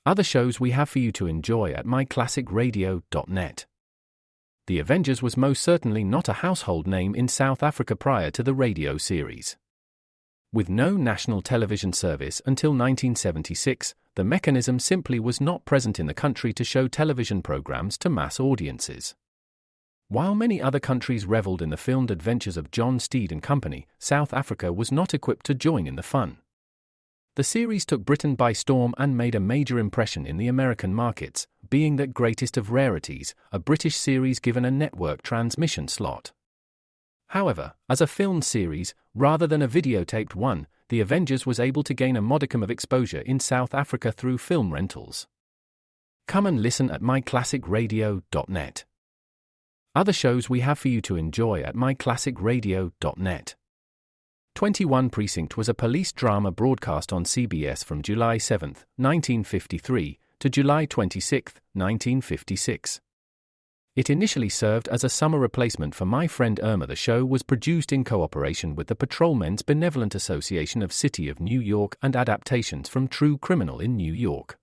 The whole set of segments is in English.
Other shows we have for you to enjoy at myclassicradio.net. The Avengers was most certainly not a household name in South Africa prior to the radio series. With no national television service until 1976, the mechanism simply was not present in the country to show television programs to mass audiences. While many other countries reveled in the filmed adventures of John Steed and company, South Africa was not equipped to join in the fun. The series took Britain by storm and made a major impression in the American markets, being that greatest of rarities, a British series given a network transmission slot. However, as a filmed series, rather than a videotaped one, The Avengers was able to gain a modicum of exposure in South Africa through film rentals. Come and listen at myclassicradio.net. Other shows we have for you to enjoy at myclassicradio.net. 21 Precinct was a police drama broadcast on CBS from July 7, 1953, to July 26, 1956. It initially served as a summer replacement for My Friend Irma. The show was produced in cooperation with the Patrolmen's Benevolent Association of City of New York and adaptations from True Criminal in New York.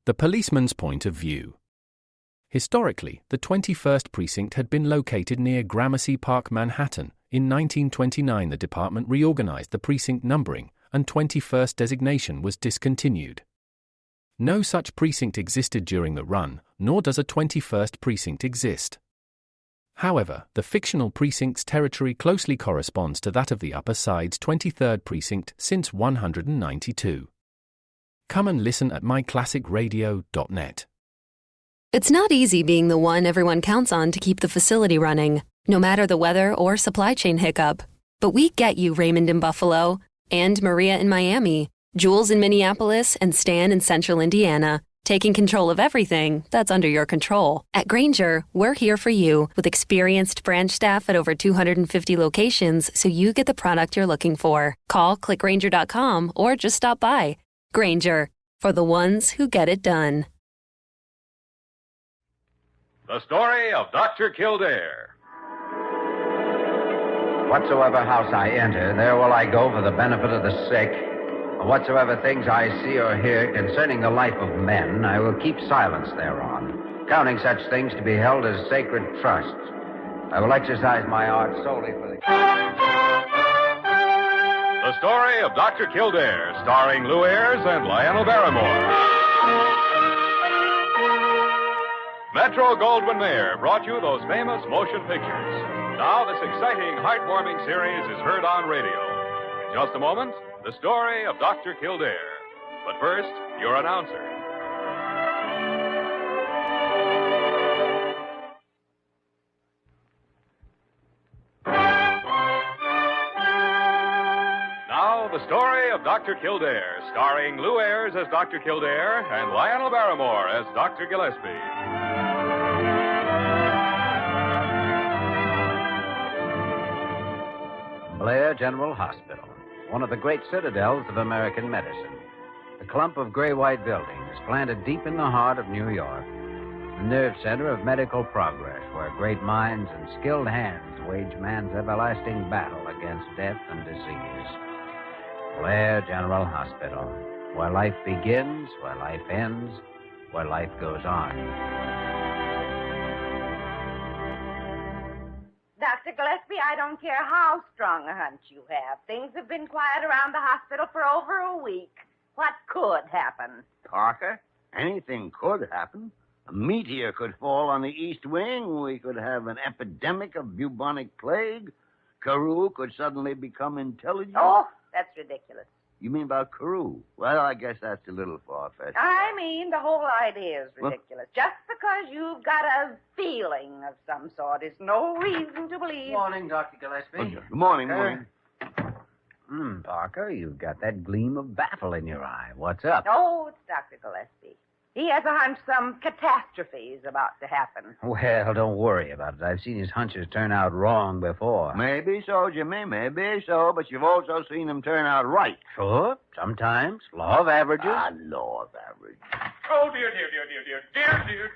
The Policeman's Point of View. Historically, the 21st Precinct had been located near Gramercy Park, Manhattan. In 1929, the department reorganized the precinct numbering, and 21st designation was discontinued. No such precinct existed during the run, nor does a 21st precinct exist. However, the fictional precinct's territory closely corresponds to that of the Upper Side's 23rd precinct since 192. Come and listen at myclassicradio.net. It's not easy being the one everyone counts on to keep the facility running, no matter the weather or supply chain hiccup. But we get you, Raymond in Buffalo, and Maria in Miami, Jules in Minneapolis, and Stan in Central Indiana, taking control of everything that's under your control. At Grainger, we're here for you with experienced branch staff at over 250 locations so you get the product you're looking for. Call, click Grainger.com, or just stop by. Grainger, for the ones who get it done. The story of Dr. Kildare. Whatsoever house I enter, there will I go for the benefit of the sick. And whatsoever things I see or hear concerning the life of men, I will keep silence thereon, counting such things to be held as sacred trusts. I will exercise my art solely for the... The story of Dr. Kildare, starring Lou Ayres and Lionel Barrymore. Metro-Goldwyn-Mayer brought you those famous motion pictures. Now this exciting, heartwarming series is heard on radio. In just a moment, the story of Dr. Kildare. But first, your announcer. Now, the story of Dr. Kildare, starring Lou Ayres as Dr. Kildare and Lionel Barrymore as Dr. Gillespie. Blair General Hospital, one of the great citadels of American medicine. A clump of gray-white buildings planted deep in the heart of New York. The nerve center of medical progress, where great minds and skilled hands wage man's everlasting battle against death and disease. Blair General Hospital, where life begins, where life ends, where life goes on. Dr. Gillespie, I don't care how strong a hunch you have. Things have been quiet around the hospital for over a week. What could happen? Parker, anything could happen. A meteor could fall on the East Wing. We could have an epidemic of bubonic plague. Carew could suddenly become intelligent. Oh, that's ridiculous. You mean about Carew? Well, I guess that's a little far-fetched. I mean, the whole idea is ridiculous. Just because you've got a feeling of some sort is no reason to believe... Morning, Dr. Gillespie. Good morning, morning. Parker, you've got that gleam of battle in your eye. What's up? Oh, it's Dr. Gillespie. He has a hunch some catastrophe is about to happen. Well, don't worry about it. I've seen his hunches turn out wrong before. Maybe so, Jimmy, maybe so, but you've also seen them turn out right. Sure, sometimes. Law of averages. Law of averages. Oh, dear.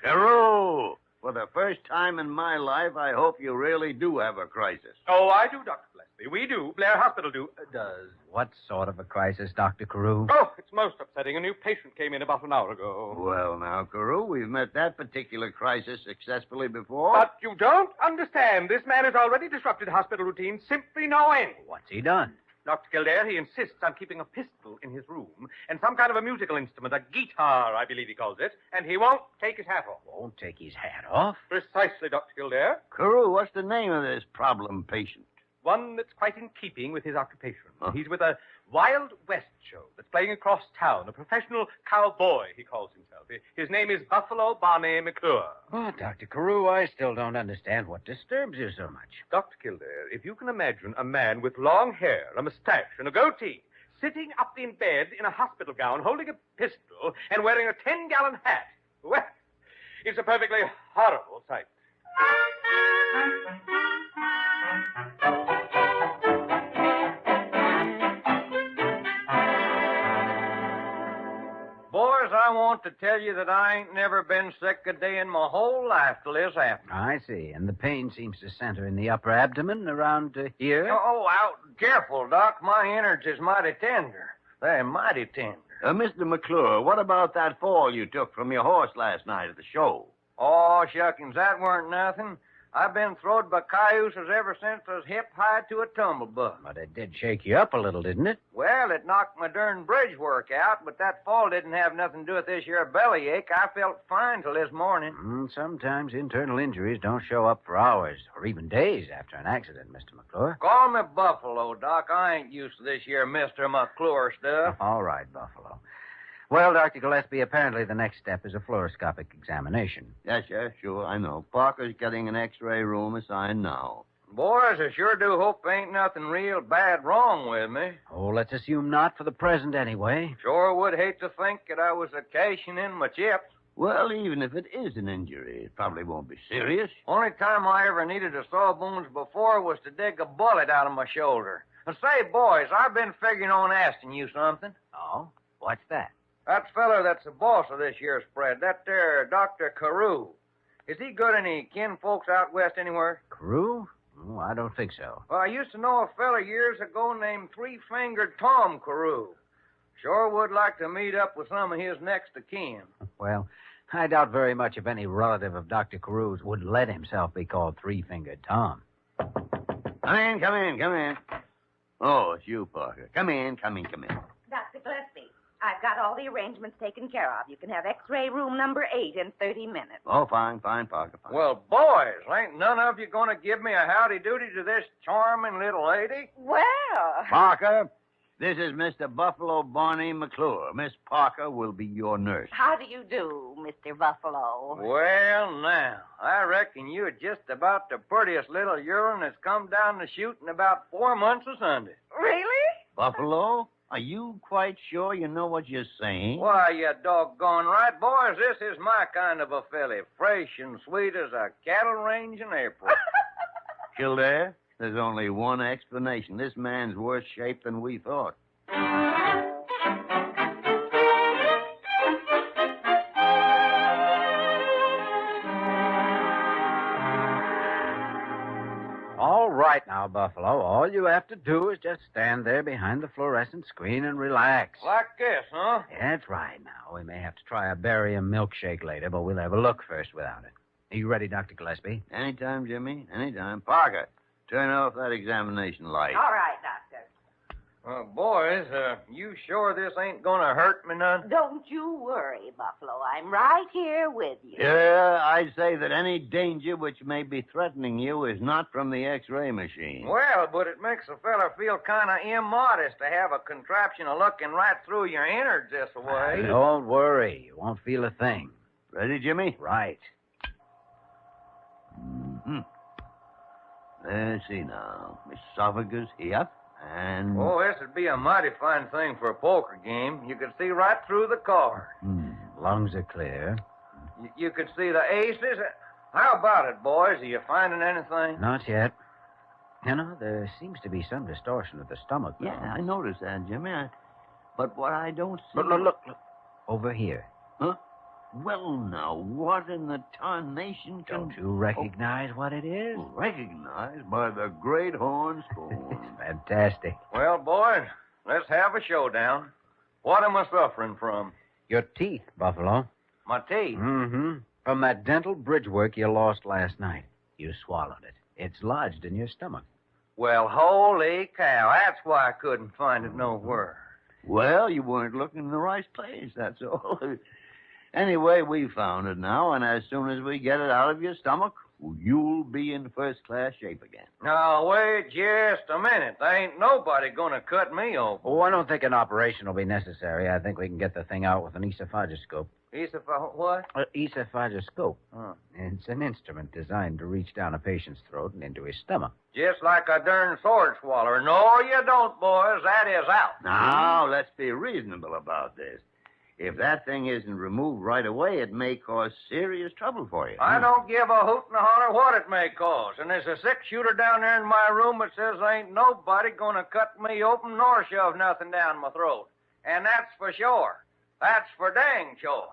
Carew, for the first time in my life, I hope you really do have a crisis. Oh, I do, Dr. Gillespie. We do. Blair Hospital does. What sort of a crisis, Dr. Carew? Oh, it's most upsetting. A new patient came in about an hour ago. Well, now, Carew, we've met that particular crisis successfully before. But you don't understand. This man has already disrupted hospital routine simply no end. What's he done? Dr. Kildare, he insists on keeping a pistol in his room and some kind of a musical instrument, a guitar, I believe he calls it, and he won't take his hat off. Won't take his hat off? Precisely, Dr. Kildare. Carew, what's the name of this problem patient? One that's quite in keeping with his occupation. Huh? He's with a Wild West show that's playing across town, a professional cowboy, he calls himself. His name is Buffalo Barnie McClure. Oh, Dr. Carew, I still don't understand what disturbs you so much. Dr. Kildare, if you can imagine a man with long hair, a mustache, and a goatee sitting up in bed in a hospital gown, holding a pistol, and wearing a 10-gallon hat, well, it's a perfectly horrible sight. Boys, I want to tell you that I ain't never been sick a day in my whole life till this happened. I see. And the pain seems to center in the upper abdomen around here? Oh, out. Careful, Doc. My innards is mighty tender. They're mighty tender. Mr. McClure, what about that fall you took from your horse last night at the show? Oh, shuckings, that weren't nothing. I've been throwed by cayuses ever since I was hip-high to a tumblebug. But it did shake you up a little, didn't it? Well, it knocked my darn bridge work out, but that fall didn't have nothing to do with this here bellyache. I felt fine till this morning. Sometimes internal injuries don't show up for hours or even days after an accident, Mr. McClure. Call me Buffalo, Doc. I ain't used to this here Mr. McClure stuff. All right, Buffalo. Well, Dr. Gillespie, apparently the next step is a fluoroscopic examination. Yes, sure, I know. Parker's getting an X-ray room assigned now. Boys, I sure do hope ain't nothing real bad wrong with me. Oh, let's assume not for the present anyway. Sure would hate to think that I was cashing in my chips. Well, even if it is an injury, it probably won't be serious. Only time I ever needed a sawbones before was to dig a bullet out of my shoulder. And say, boys, I've been figuring on asking you something. Oh? What's that? That feller that's the boss of this here spread, that there Dr. Carew, is he got any kinfolks out west anywhere? Carew? Oh, I don't think so. Well, I used to know a feller years ago named Three-Fingered Tom Carew. Sure would like to meet up with some of his next of kin. Well, I doubt very much if any relative of Dr. Carew's would let himself be called Three-Fingered Tom. Come in. Oh, it's you, Parker. Come in. Dr. Gillespie, I've got all the arrangements taken care of. You can have X-ray room number 8 in 30 minutes. Oh, fine, Parker. Fine. Well, boys, ain't none of you going to give me a howdy-doody to this charming little lady? Well... Parker, this is Mr. Buffalo Barney McClure. Miss Parker will be your nurse. How do you do, Mr. Buffalo? Well, now, I reckon you're just about the prettiest little urine that's come down the chute in about 4 months of Sunday. Really? Buffalo? Are you quite sure you know what you're saying? Why, you doggone right, boys. This is my kind of a filly, fresh and sweet as a cattle range in April. Kildare, there's only one explanation. This man's worse shape than we thought. All right now, Buffalo. All you have to do is just stand there behind the fluorescent screen and relax. Like this, huh? That's right now. We may have to try a barium milkshake later, but we'll have a look first without it. Are you ready, Dr. Gillespie? Anytime, Jimmy. Anytime. Parker, turn off that examination light. All right, Doctor. Boys, you sure this ain't gonna hurt me none? Don't you worry, Buffalo. I'm right here with you. Yeah, I say that any danger which may be threatening you is not from the X-ray machine. Well, but it makes a fella feel kind of immodest to have a contraption looking right through your innards this way. Don't worry. You won't feel a thing. Ready, Jimmy? Right. Mm-hmm. Let's see now. Esophagus here. And... Oh, this would be a mighty fine thing for a poker game. You could see right through the card. Lungs are clear. You could see the aces. How about it, boys? Are you finding anything? Not yet. You know, there seems to be some distortion of the stomach, though. Yeah, I noticed that, Jimmy. But what I don't see... Look. Over here. Huh? Well, now, what in the tarnation can... Don't you recognize what it is? Recognized by the great horn spoon. Fantastic. Well, boys, let's have a showdown. What am I suffering from? Your teeth, Buffalo. My teeth. Mm-hmm. From that dental bridge work you lost last night. You swallowed it. It's lodged in your stomach. Well, holy cow. That's why I couldn't find it nowhere. Well, you weren't looking in the right place, that's all. Anyway, we found it now, and as soon as we get it out of your stomach, you'll be in first-class shape again. Now, wait just a minute. There ain't nobody gonna cut me open. Oh, I don't think an operation will be necessary. I think we can get the thing out with an esophagoscope. What? Esophagoscope. Huh. It's an instrument designed to reach down a patient's throat and into his stomach. Just like a darn sword swallower. No, you don't, boys. That is out. Now, let's be reasonable about this. If that thing isn't removed right away, it may cause serious trouble for you. I don't give a hoot and a holler what it may cause. And there's a six-shooter down there in my room that says ain't nobody gonna cut me open nor shove nothing down my throat. And that's for sure. That's for dang sure.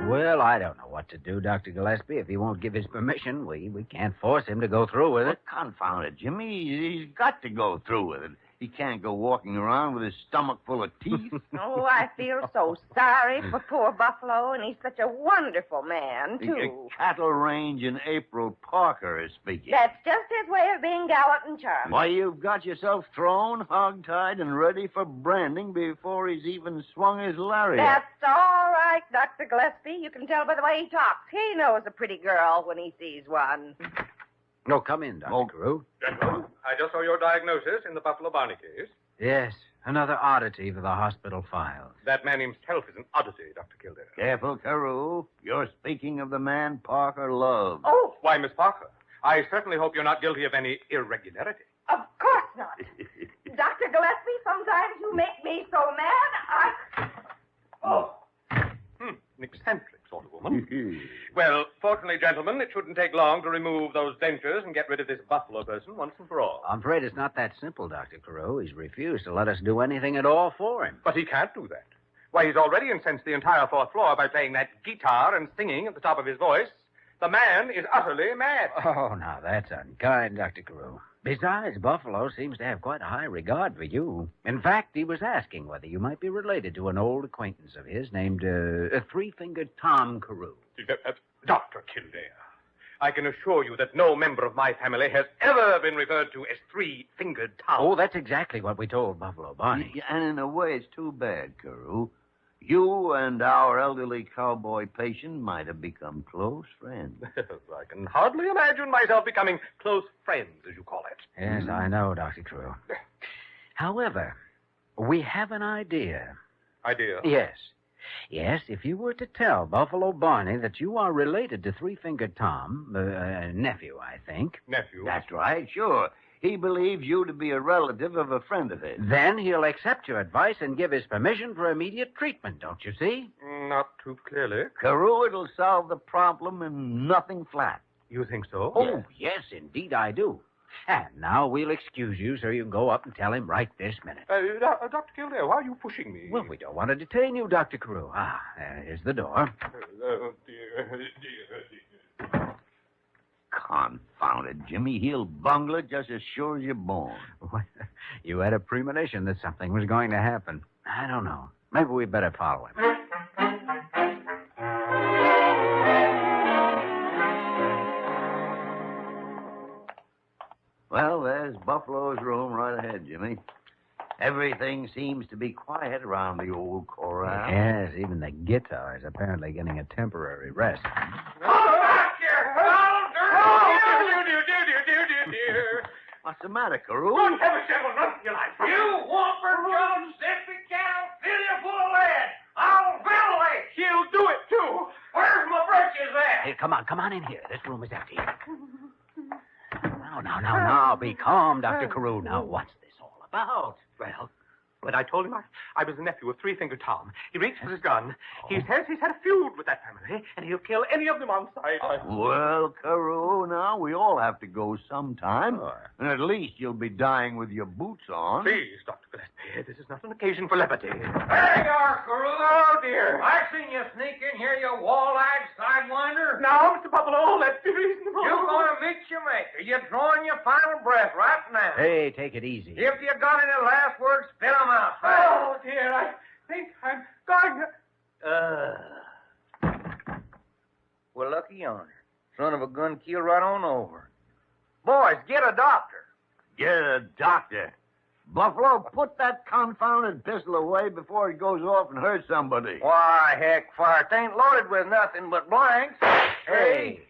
Well, I don't know what to do, Dr. Gillespie. If he won't give his permission, we can't force him to go through with it. Well, confound it, Jimmy. He's got to go through with it. He can't go walking around with his stomach full of teeth. Oh, I feel so sorry for poor Buffalo, and he's such a wonderful man, too. The cattle range in April Parker is speaking. That's just his way of being gallant and charming. Why, you've got yourself thrown, hog-tied, and ready for branding before he's even swung hhis lariat. That's all right, Dr. Gillespie. You can tell by the way he talks. He knows a pretty girl when he sees one. No, come in, Dr. Carew. Gentlemen, I just saw your diagnosis in the Buffalo Barnie case. Yes, another oddity for the hospital files. That man himself is an oddity, Dr. Kildare. Careful, Carew. You're speaking of the man Parker loved. Oh, Why, Miss Parker, I certainly hope you're not guilty of any irregularity. of course not. Dr. Gillespie, sometimes you make me so mad, An eccentric sort of woman. Well, fortunately, gentlemen, it shouldn't take long to remove those dentures and get rid of this Buffalo person once and for all. I'm afraid it's not that simple, Dr. Carew. He's refused to let us do anything at all for him. But he can't do that. Why, he's already incensed the entire fourth floor by playing that guitar and singing at the top of his voice. The man is utterly mad. Oh, now, that's unkind, Dr. Carew. Besides, Buffalo seems to have quite a high regard for you. In fact, he was asking whether you might be related to an old acquaintance of his named Three-Fingered Tom Carew. Dr. Kildare, I can assure you that no member of my family has ever been referred to as Three-Fingered Tom. Oh, that's exactly what we told Buffalo Barney. Yeah, and in a way, it's too bad, Carew. You and our elderly cowboy patient might have become close friends. I can hardly imagine myself becoming close friends, as you call it. Yes, I know, Dr. Carew. However, we have an idea. Idea? Yes. Yes, if you were to tell Buffalo Barney that you are related to Three-Fingered Tom, nephew, I think. Nephew? That's right, sure. He believes you to be a relative of a friend of his. Then he'll accept your advice and give his permission for immediate treatment, don't you see? Not too clearly. Carew, it'll solve the problem and nothing flat. You think so? Oh, yes, indeed I do. And now we'll excuse you so you can go up and tell him right this minute. Dr. Kildare, why are you pushing me? Well, we don't want to detain you, Dr. Carew. Here's the door. Dear. Confound it, Jimmy. He'll bungle it just as sure as you're born. You had a premonition that something was going to happen. I don't know. Maybe we better follow him. Well, there's Buffalo's room right ahead, Jimmy. Everything seems to be quiet around the old corral. Yes, even the guitar is apparently getting a temporary rest. Dear. What's the matter, Carew? Good heavens, gentlemen, run for your life. You whopper drum stiffy cow, fill you full of lead. I'll ventilate. He'll do it, too. Where's my brushes at? Hey, come on in here. This room is empty. Now, be calm, Dr. Carew. Now, what's this all about? Well, When I told him I was the nephew of Three-Finger Tom, he reached for his gun. He says he's had a feud with that family, and he'll kill any of them on sight. Well, Carew, now, we all have to go sometime. Sure. And at least you'll be dying with your boots on. Please, Dr. Gillespie, this is not an occasion for levity. There you are, Carew. Oh, dear. I seen you sneak in here, you wall-eyed sidewinder. Now, Mr. Buffalo, let's be reasonable. You're going to meet your maker. You're drawing your final breath right now. Hey, take it easy. If you got any last words, spit 'em out. fast. Oh, dear, I think I'm going to... Well, lucky yonder. Son of a gun, keel right on over. Boys, get a doctor. Get a doctor. Buffalo, put that confounded pistol away before it goes off and hurts somebody. Why, heck, fire, it ain't loaded with nothing but blanks. Hey,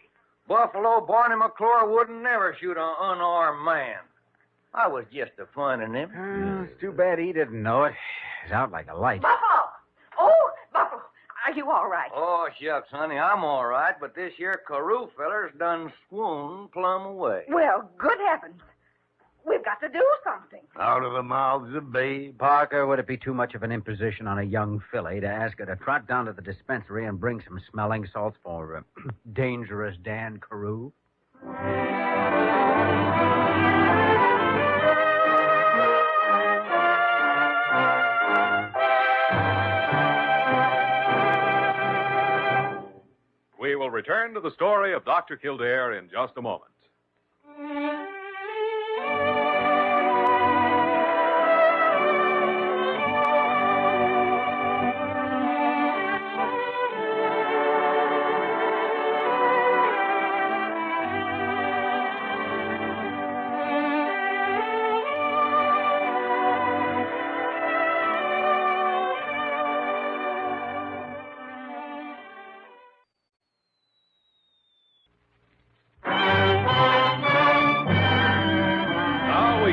Buffalo, Barnie, McClure wouldn't never shoot an unarmed man. I was just a funning him. It's too bad he didn't know it. He's out like a light. Buffalo! Oh, Buffalo, are you all right? Oh, shucks, honey, I'm all right, but this here Carew feller's done swooned plumb away. Well, good heavens. We've got to do something. Out of the mouths of babes. Parker, would it be too much of an imposition on a young filly to ask her to trot down to the dispensary and bring some smelling salts for dangerous Dan Carew? We will return to the story of Dr. Kildare in just a moment.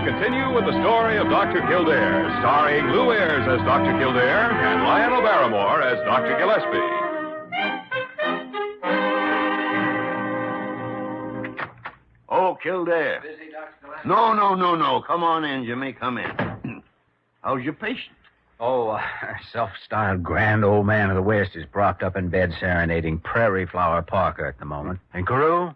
Continue with the story of Dr. Kildare, starring Lou Ayres as Dr. Kildare and Lionel Barrymore as Dr. Gillespie. Oh, Kildare. Busy, Dr. Gillespie? No. Come on in, Jimmy. Come in. How's your patient? Oh, self-styled grand old man of the West is propped up in bed serenading Prairie Flower Parker at the moment. And Carew?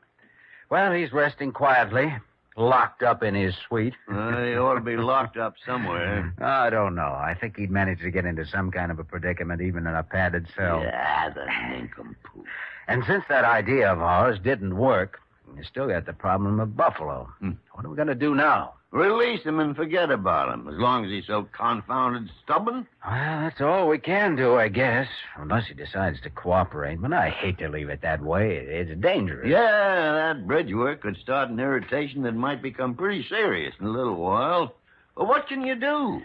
Well, he's resting quietly. Locked up in his suite. He ought to be locked up somewhere. I don't know. I think he'd manage to get into some kind of a predicament even in a padded cell. Yeah, the nincompoop. And since that idea of ours didn't work, you still got the problem of Buffalo. What are we going to do now? Release him and forget about him, as long as he's so confounded stubborn. Well, that's all we can do, I guess. Unless he decides to cooperate. But I hate to leave it that way. It's dangerous. Yeah, that bridge work could start an irritation that might become pretty serious in a little while. But what can you do?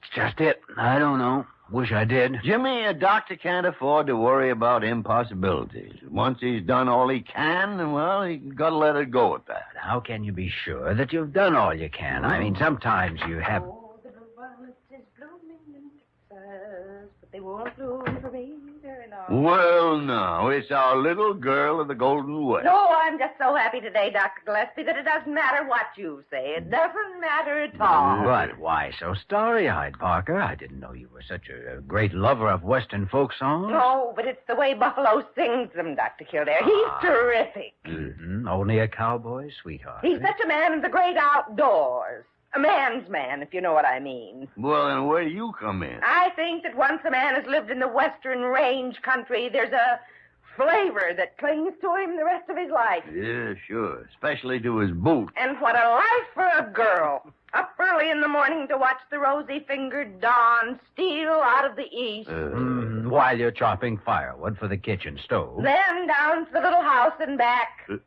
It's just it. I don't know. Wish I did. Jimmy, a doctor can't afford to worry about impossibilities. Once he's done all he can, well, he's got to let it go at that. How can you be sure that you've done all you can? I mean, sometimes you have... Oh, the violet is blooming in Texas, but they won't bloom for me very long. Well, now, it's our little girl of the Golden West. No, I'm just so happy today, Dr. Gillespie, that it doesn't matter what you say. It doesn't matter at all. But why so starry-eyed, Parker? I didn't know you were such a great lover of Western folk songs. No, but it's the way Buffalo sings them, Dr. Kildare. He's terrific. Mm-hmm. Only a cowboy's sweetheart. He's such a man of the great outdoors. A man's man, if you know what I mean. Well, then where do you come in? I think that once a man has lived in the Western range country, there's a flavor that clings to him the rest of his life. Yeah, sure. Especially to his boots. And what a life for a girl. Up early in the morning to watch the rosy-fingered dawn steal out of the east. While you're chopping firewood for the kitchen stove. Then down to the little house and back to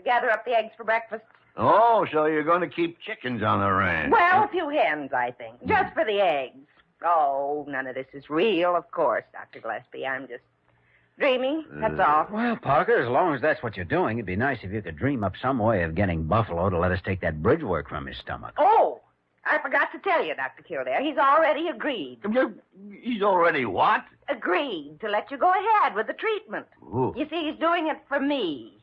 gather up the eggs for breakfast. Oh, so you're going to keep chickens on the ranch. Well, a few hens, I think. Just for the eggs. Oh, none of this is real, of course, Dr. Gillespie. I'm just dreaming, that's all. Well, Parker, as long as that's what you're doing, it'd be nice if you could dream up some way of getting Buffalo to let us take that bridge work from his stomach. Oh, I forgot to tell you, Dr. Kildare. He's already agreed. He's already what? Agreed to let you go ahead with the treatment. Ooh. You see, he's doing it for me.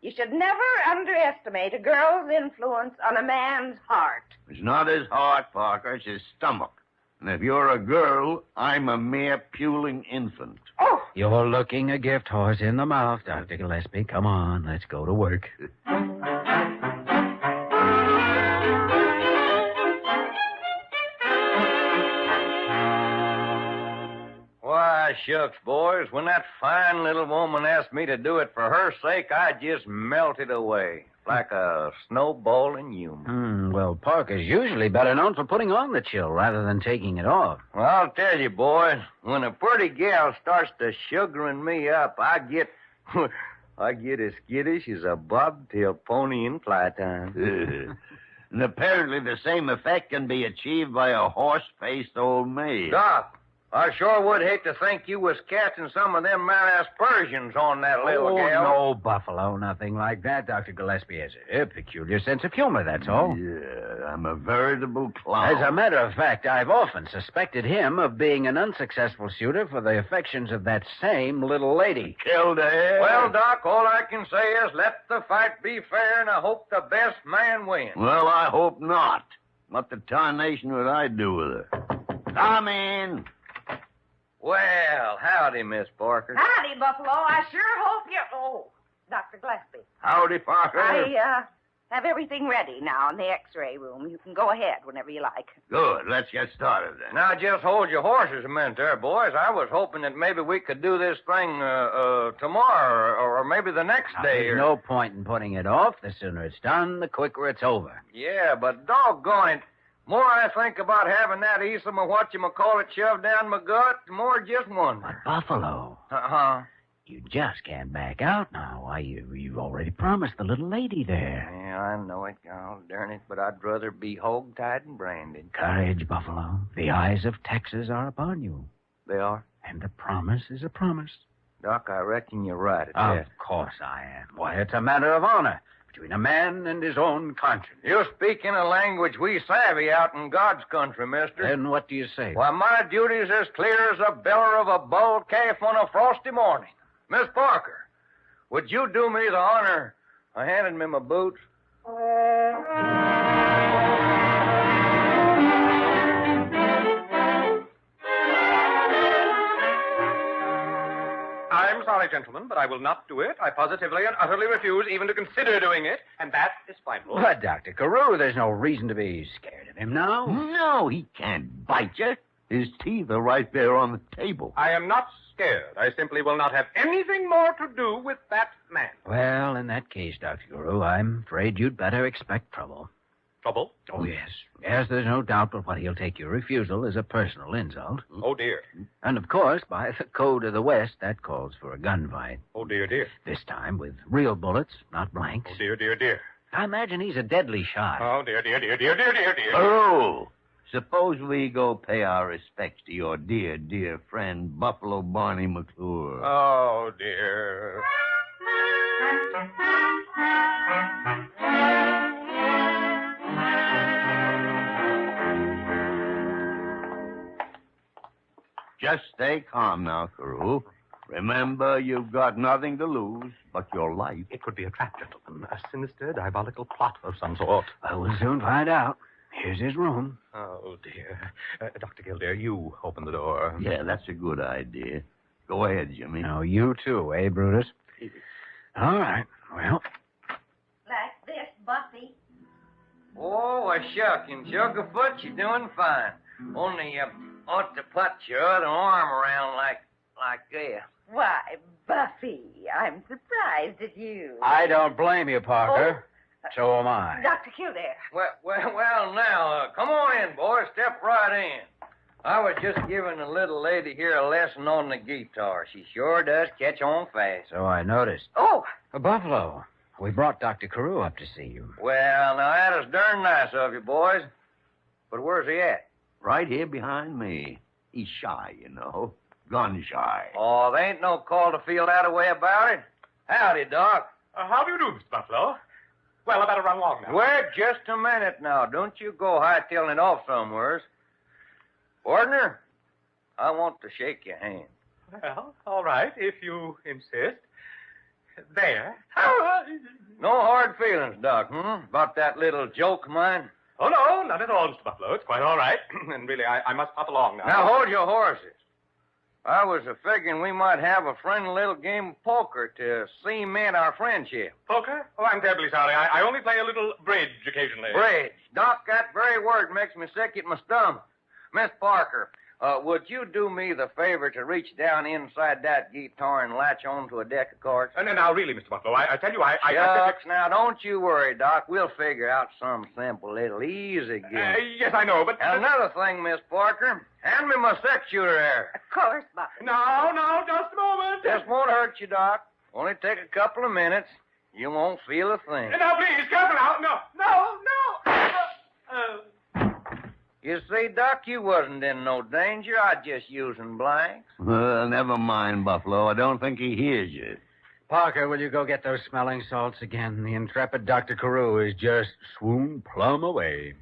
You should never underestimate a girl's influence on a man's heart. It's not his heart, Parker. It's his stomach. And if you're a girl, I'm a mere puling infant. Oh! You're looking a gift horse in the mouth, Dr. Gillespie. Come on, let's go to work. Why, shucks, boys, when that fine little woman asked me to do it for her sake, I just melted away like a snowball in humor. Well, Parker's usually better known for putting on the chill rather than taking it off. Well, I'll tell you, boys, when a pretty gal starts to sugaring me up, I get as skittish as a bobtail pony in fly time. And apparently the same effect can be achieved by a horse-faced old maid. Doc, I sure would hate to think you was casting some of them mad-ass Persians on that little gal. No, Buffalo, nothing like that. Dr. Gillespie has a peculiar sense of humor, that's all. Yeah, I'm a veritable clown. As a matter of fact, I've often suspected him of being an unsuccessful suitor for the affections of that same little lady. Kildare. Well, Doc, all I can say is let the fight be fair, and I hope the best man wins. Well, I hope not. What the tarnation would I do with her? Come in. Well, howdy, Miss Parker. Howdy, Buffalo. I sure hope you... Oh, Dr. Gillespie. Howdy, Parker. I have everything ready now in the X-ray room. You can go ahead whenever you like. Good. Let's get started then. Now, just hold your horses a minute there, boys. I was hoping that maybe we could do this thing tomorrow or maybe the next day. There's no point in putting it off. The sooner it's done, the quicker it's over. Yeah, but doggone it. More I think about having that Esom or whatchamacallit shoved down my gut, the more I just wonder. But, Buffalo, Uh-huh. you just can't back out now. Why, you've already promised the little lady there. Yeah, I know it, oh, darn it, but I'd rather be hog-tied and branded. Courage, Buffalo. The eyes of Texas are upon you. They are? And a promise is a promise. Doc, I reckon you're right at Of that. course I am. Why, it's a matter of honor between a man and his own conscience. You speak in a language we savvy out in God's country, mister. Then what do you say? Why, my duty's as clear as a beller of a bull calf on a frosty morning. Miss Parker, would you do me the honor of handing me my boots? I'm sorry, gentlemen, but I will not do it. I positively and utterly refuse even to consider doing it, and that is final. But, Dr. Carew, there's no reason to be scared of him now. No, he can't bite you. His teeth are right there on the table. I am not scared. I simply will not have anything more to do with that man. Well, in that case, Dr. Carew, I'm afraid you'd better expect trouble. Trouble? Oh, yes. Yes, there's no doubt but what he'll take your refusal as a personal insult. Oh, dear. And, of course, by the code of the West, that calls for a gunfight. Oh, dear, dear. This time with real bullets, not blanks. Oh, dear, dear, dear. I imagine he's a deadly shot. Oh, dear, dear, dear, dear, dear, dear, dear. Oh, suppose we go pay our respects to your dear, dear friend, Buffalo Barnie McClure. Oh, dear. Just stay calm now, Carew. Remember, you've got nothing to lose but your life. It could be a trap, gentlemen. A sinister, diabolical plot of some sort. Well, we'll soon find out. Here's his room. Oh, dear. Dr. Kildare, you open the door. Yeah, that's a good idea. Go ahead, Jimmy. Now, you too, eh, Brutus? All right. Well, Like this, Buffy. Oh, a shucking, Sugarfoot, you're doing fine. Only you ought to put your other arm around like that. Why, Buffy, I'm surprised at you. I don't blame you, Parker. So am I. Dr. Kildare. Well, now, come on in, boys. Step right in. I was just giving the little lady here a lesson on the guitar. She sure does catch on fast. So I noticed. Oh, Buffalo, we brought Dr. Carew up to see you. Well, now, that is darn nice of you, boys. But where's he at? Right here behind me. He's shy, you know. Gun shy. Oh, there ain't no call to feel that way about it. Howdy, Doc. How do you do, Mr. Buffalo? Well, I better run along now. Wait just a minute now. Don't you go hightailing it off somewheres. Partner, I want to shake your hand. Well, all right, if you insist. There. No hard feelings, Doc, About that little joke of mine? Oh, no, not at all, Mr. Buffalo. It's quite all right. And really, I must pop along now. Now, hold your horses. I was figuring we might have a friendly little game of poker to cement our friendship. Poker? Oh, I'm terribly sorry. I only play a little bridge occasionally. Bridge. Doc, that very word makes me sick at my stomach. Miss Parker, would you do me the favor to reach down inside that guitar and latch on to a deck of cards? Now, really, Mr. Buffalo, I tell you, Shucks, now, don't you worry, Doc. We'll figure out some simple little easy game. Yes, I know, but... And another thing, Miss Parker, hand me my six-shooter there. Of course, Buffalo. No, just a moment. This won't hurt you, Doc. Only take a couple of minutes. You won't feel a thing. Now, please, careful now. No. You see, Doc, you wasn't in no danger. I just using blanks. Never mind, Buffalo. I don't think he hears you. Parker, will you go get those smelling salts again? The intrepid Dr. Carew is just swooned plumb away.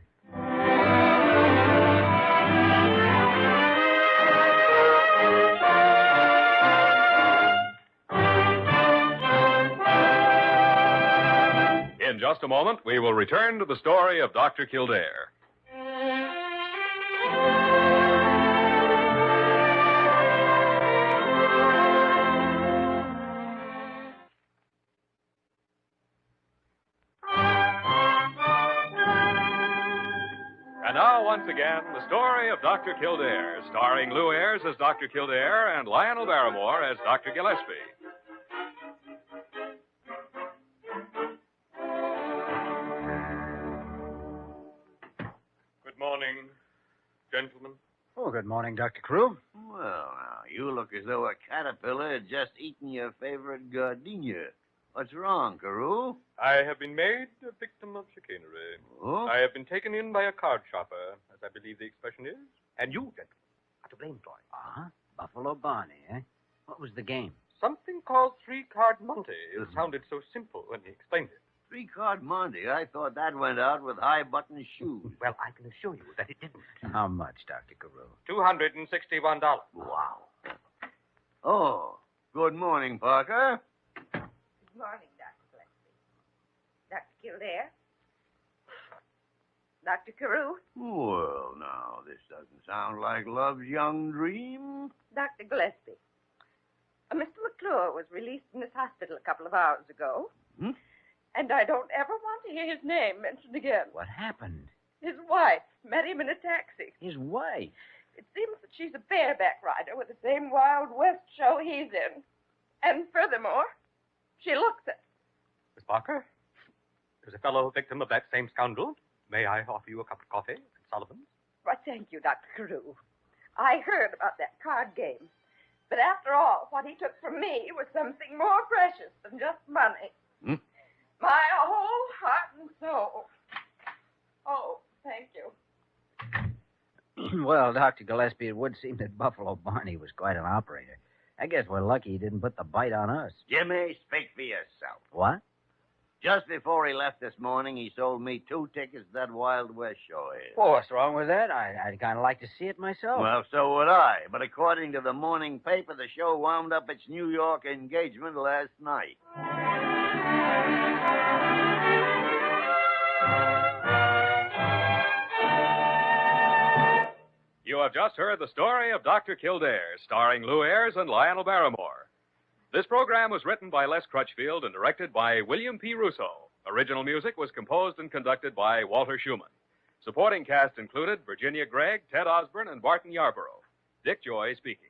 In just a moment, we will return to the story of Dr. Kildare. And now, once again, the story of Dr. Kildare, starring Lou Ayres as Dr. Kildare and Lionel Barrymore as Dr. Gillespie. Good morning, gentlemen. Oh, good morning, Dr. Carew. Well, now, you look as though a caterpillar had just eaten your favorite gardenia. What's wrong, Carew? I have been made a victim of chicanery. Oh? I have been taken in by a card shopper, as I believe the expression is. And you, gentlemen, are to blame for it. Uh-huh. Buffalo Barney, eh? What was the game? Something called three-card Monte. It sounded so simple when he explained it. Three-card Monte. I thought that went out with high-button shoes. Well, I can assure you that it didn't. How much, Dr. Carew? $261. Wow. Oh, good morning, Parker. Good morning, Dr. Gillespie. Dr. Kildare? Dr. Carew? Well, now, this doesn't sound like love's young dream. Dr. Gillespie. Mr. McClure was released from this hospital a couple of hours ago. Hmm? And I don't ever want to hear his name mentioned again. What happened? His wife met him in a taxi. His wife. It seems that she's a bareback rider with the same Wild West show he's in. And furthermore, she looks it. Miss Parker, there's a fellow victim of that same scoundrel. May I offer you a cup of coffee at Sullivan's? Why, thank you, Dr. Carew. I heard about that card game. But after all, what he took from me was something more precious than just money. Hmm? My whole heart and soul. Oh, thank you. Well, Dr. Gillespie, it would seem that Buffalo Barney was quite an operator. I guess we're lucky he didn't put the bite on us. Jimmy, speak for yourself. What? Just before he left this morning, he sold me 2 tickets to that Wild West show here. Well, what's wrong with that? I'd kind of like to see it myself. Well, so would I. But according to the morning paper, the show wound up its New York engagement last night. You have just heard the story of Dr. Kildare, starring Lou Ayres and Lionel Barrymore. This program was written by Les Crutchfield and directed by William P. Russo. Original music was composed and conducted by Walter Schumann. Supporting cast included Virginia Gregg, Ted Osborne, and Barton Yarborough. Dick Joy speaking.